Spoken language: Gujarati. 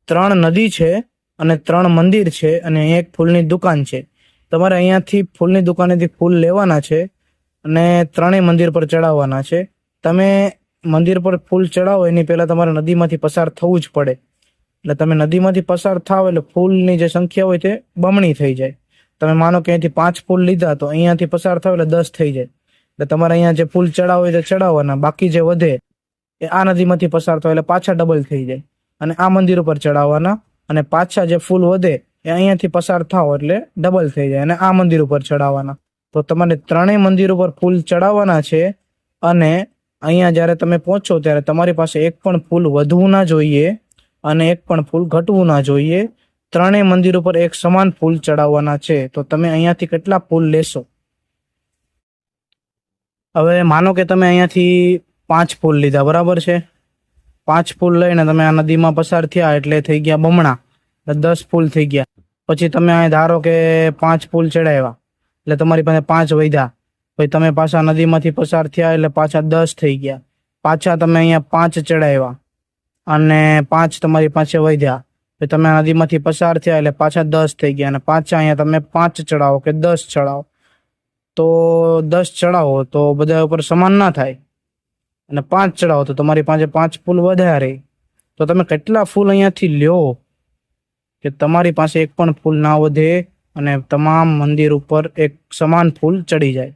ત્રણ નદી છે અને ત્રણ મંદિર છે અને એક ફૂલની દુકાન છે. તમારે અહીંયાથી ફૂલની દુકાનેથી ફૂલ લેવાના છે અને ત્રણેય મંદિર પર ચડાવવાના છે. તમે મંદિર પર ફૂલ ચડાવો એની પહેલા તમારે નદીમાંથી પસાર થવું જ પડે. એટલે તમે નદીમાંથી પસાર થાવ એટલે ફૂલની જે સંખ્યા હોય તે બમણી થઈ જાય. તમે માનો કે અહીંથી 5 ફૂલ લીધા તો અહીંયાથી પસાર થાવ એટલે 10 થઈ જાય. એટલે તમારે અહીંયા જે ફૂલ ચડાવો હોય તે ચડાવવાના, બાકી જે વધે એ આ નદીમાંથી પસાર થાય એટલે પાછા ડબલ થઈ જાય અને આ મંદિર ઉપર ચડાવવાના, અને પાછા જે ફૂલ વધે એ અહીંયાથી પસાર થાવ એટલે ડબલ થઈ જાય અને આ મંદિર ઉપર ચડાવવાના. તો તમારે ત્રણેય મંદિર ઉપર ફૂલ ચડાવવાના છે. અને અહીંયા જ્યારે તમે પહોંચો ત્યારે તમારી પાસે એક પણ ફૂલ વધવું ના જોઈએ અને એક પણ ફૂલ ઘટવું ના જોઈએ. ત્રણેય મંદિર ઉપર એક સમાન ફૂલ ચડાવવાના છે. તો તમે અહીંયાથી કેટલા ફૂલ લેશો? હવે માનો કે તમે અહીંયાથી 5 ફૂલ લીધા, બરાબર છે. 5 ફૂલ લઈને તમે આ નદીમાં પસાર થયા એટલે થઈ ગયા બમણા, એટલે 10 ફૂલ થઈ ગયા. પછી તમે અહીં ધારો કે 5 ફૂલ ચડાવ્યા એટલે તમારી પાસે 5 વધ્યા. પછી તમે પાછા નદીમાંથી પસાર થયા એટલે પાછા 10 થઈ ગયા. પાછા તમે અહીંયા 5 ચડાવ્યા અને 5 તમારી પાસે વધ્યા. પછી તમે આ નદીમાંથી પસાર થયા એટલે પાછા 10 થઈ ગયા અને પાછા અહીંયા તમે 5 ચડાવો કે 10 ચડાવો તો 10 ચડાવો તો બધા ઉપર સમાન ના થાય, અને 5 ચડાવો તો તમારી પાસે 5 ફૂલ વધારે. તો તમે કેટલા ફૂલ અહીંયાથી લ્યો કે તમારી પાસે એક પણ ફૂલ ના વધે અને તમામ મંદિર ઉપર એક સમાન ફૂલ ચડી જાય?